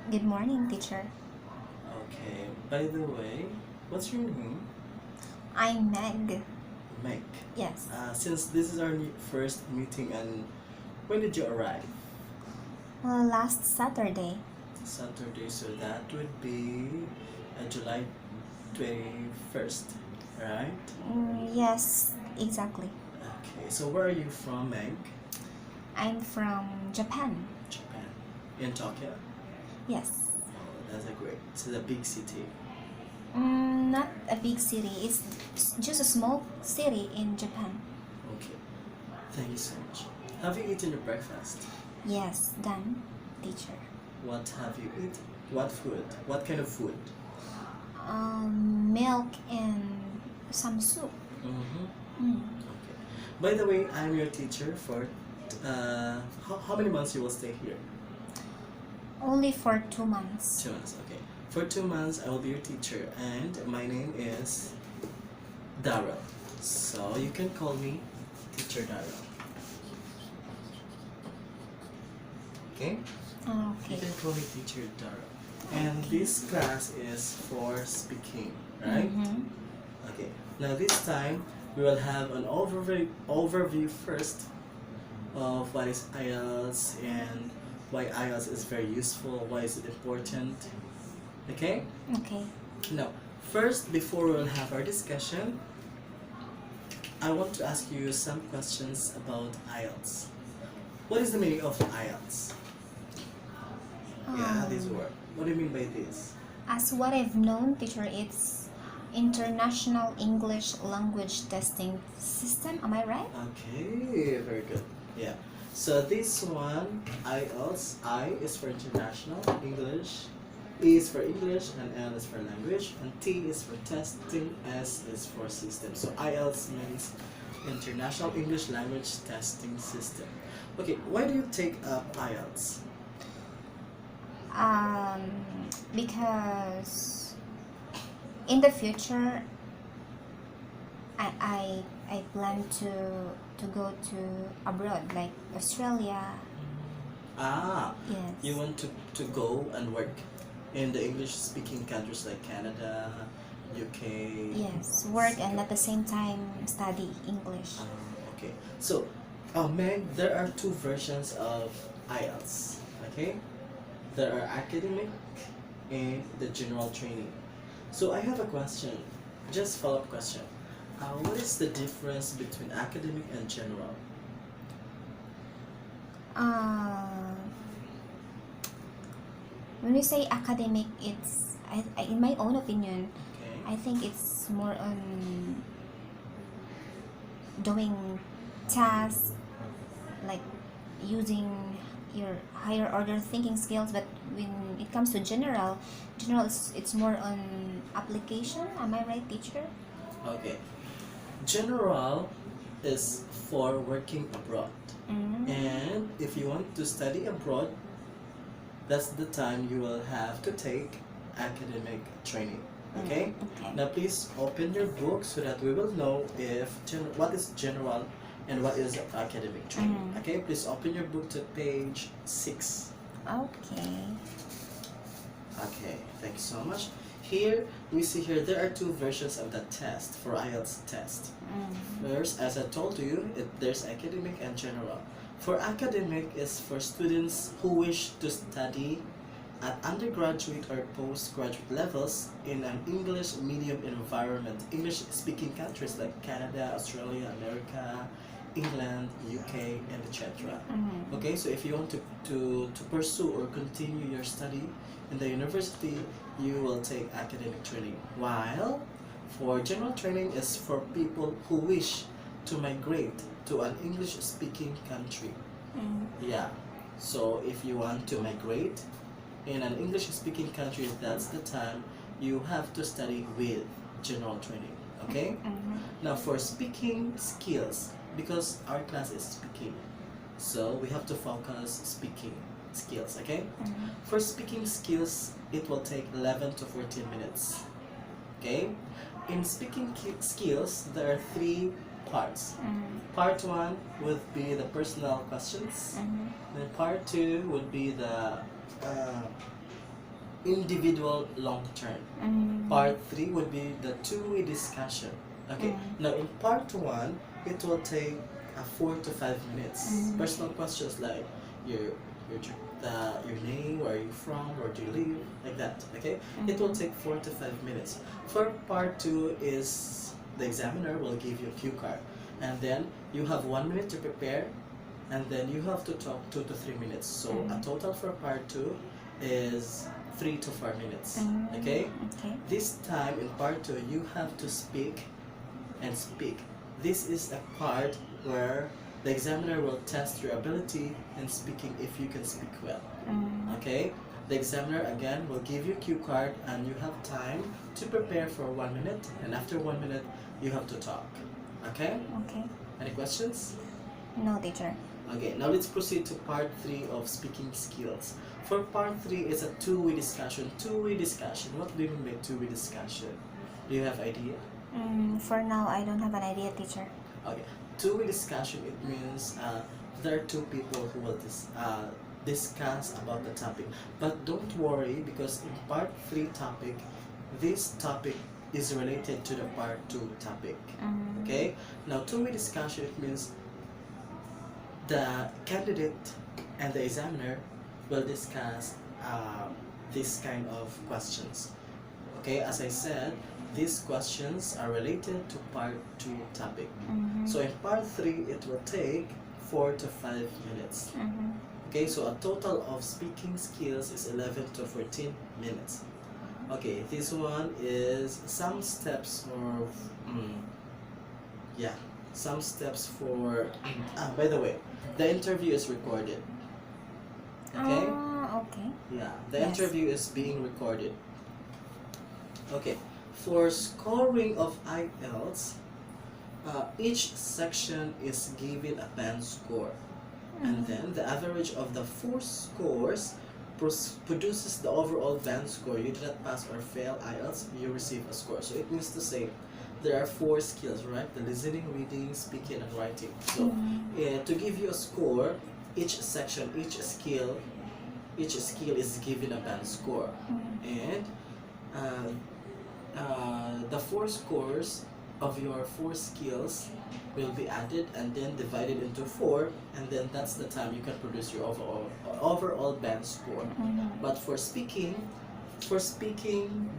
Good morning, teacher. Okay, by the way, what's your name? I'm Meg. Meg. Yes. Since this is our first meeting, and when did you arrive? Last Saturday. Saturday, so that would be July 21st, right? Yes, exactly. Okay, so where are you from, Meg? I'm from Japan. Japan. In Tokyo? Yes. Oh, that's a great. It's a big city. Not a big city. It's just a small city in Japan. Okay, thank you so much. Have you eaten your breakfast? Yes, done, teacher. What have you eaten? What food? What kind of food? Milk and some soup. Mm-hmm. Okay. By the way, I'm your teacher for how many months you will stay here? Only for 2 months. 2 months, okay. For 2 months, I will be your teacher, and my name is Darios. So you can call me Teacher Darios. Okay? You Okay. can call me Teacher Darios. And this class is for speaking, right? Okay. Now this time we will have an overview first of what is IELTS and why IELTS is very useful, why is it important. Okay? Okay. Now, first, before we'll have our discussion, I want to ask you some questions about IELTS. What is the meaning of IELTS? Yeah, this word. What do you mean by this? As what I've known, teacher, it's International English Language Testing System. Am I right? Okay, very good. Yeah. So this one, IELTS, I is for international, English, E is for English, and L is for language, and T is for testing, S is for system. So IELTS means International English Language Testing System. Okay, why do you take up IELTS? Because in the future, I plan to go to abroad, like Australia. Ah, Yes. you want to go and work in the English-speaking countries like Canada, UK. Yes, work and at the same time study English. Okay. So, Meg, there are two versions of IELTS. Okay, there are academic and the general training. So I have a question, just follow-up question. What is the difference between academic and general? When we say academic, in my own opinion, Okay. I think it's more on doing tasks, like using your higher order thinking skills. But when it comes to general, it's more on application. Am I right, teacher? Okay. General is for working abroad. And if you want to study abroad, that's the time you will have to take academic training. Okay? Okay. Now please open your book so that we will know if what is general and what is academic training. Okay? Please open your book to page 6. Okay. Okay, thank you so much. Here, we see here there are two versions of the test for IELTS test. First, as I told you, there's academic and general. For academic is for students who wish to study at undergraduate or postgraduate levels in an English medium environment, English speaking countries like Canada, Australia, America, England, UK, and etc. Okay, so if you want to pursue or continue your study in the university, you will take academic training. While for general training is for people who wish to migrate to an English speaking country. Yeah, so if you want to migrate in an English speaking country, that's the time you have to study with general training. Okay? Now for speaking skills, because our class is speaking, so we have to focus speaking skills. Okay? For speaking skills, it will take 11 to 14 minutes. Okay? In speaking skills, there are 3 parts. Part 1 would be the personal questions. Then part 2 would be the individual long term. Part 3 would be the two-way discussion. Okay. Now in part 1, it will take 4 to 5 minutes. Personal questions like your name, where are you from, where do you live, like that. Okay. It will take 4 to 5 minutes. For part 2 is the examiner will give you a cue card, and then you have 1 minute to prepare, and then you have to talk 2 to 3 minutes. So a total for part 2 is 3 to 4 minutes. Okay? This time in part 2, you have to speak and speak. This is a part where the examiner will test your ability in speaking if you can speak well. Okay? The examiner again will give you a cue card, and you have time to prepare for 1 minute, and after 1 minute you have to talk. Okay? Okay. Any questions? No, teacher. Okay, now let's proceed to part 3 of speaking skills. For part 3, it's a two-way discussion. Two-way discussion. What do you mean by two-way discussion? Do you have idea? For now, I don't have an idea, teacher. Okay, two-way discussion, it means there are two people who will discuss about the topic. But don't worry, because in part 3 topic, this topic is related to the part 2 topic. Okay, now two-way discussion, it means the candidate and the examiner will discuss this kind of questions. Okay, as I said, these questions are related to part 2 topic. So in part 3, it will take 4 to 5 minutes. Okay, so a total of speaking skills is 11 to 14 minutes. Okay, this one is some steps of some steps for by the way, the interview is recorded. Okay? Okay. Yeah, the interview is being recorded. Okay, for scoring of IELTS, each section is given a band score, and then the average of the 4 scores produces the overall band score. You did not pass or fail IELTS, you receive a score. So it means to say there are 4 skills, right? The listening, reading, speaking, and writing. So to give you a score, each section, each skill is given a band score, and the 4 scores of your 4 skills will be added and then divided into 4, and then that's the time you can produce your overall band score. But for speaking,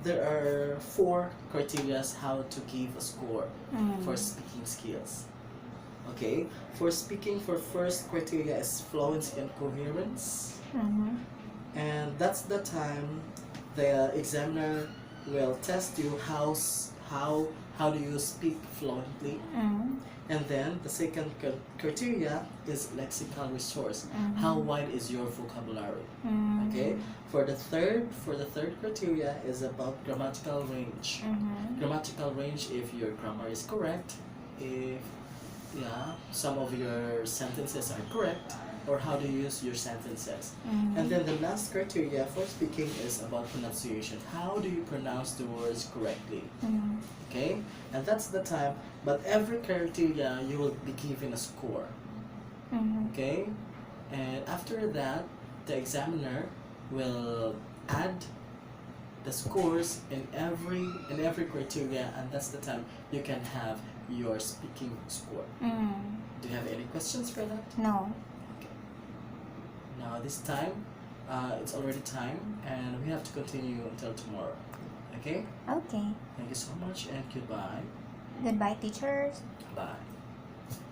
there are 4 criteria how to give a score for speaking skills. Okay, for speaking, for first criteria is fluency and coherence, and that's the time the examiner will test you how do you speak fluently. And then the second criteria is lexical resource. How wide is your vocabulary? Okay. For the third criteria is about grammatical range. Grammatical range, if your grammar is correct, if some of your sentences are correct, or how to use your sentences. And then the last criteria for speaking is about pronunciation. How do you pronounce the words correctly? Okay, and that's the time. But every criteria you will be given a score. Okay, and after that, the examiner will add the scores in every criteria, and that's the time you can have your speaking score. Do you have any questions for that? No. Okay. Now this time, it's already time, and we have to continue until tomorrow. Okay? Okay. Thank you so much, and goodbye. Goodbye, teachers. Bye.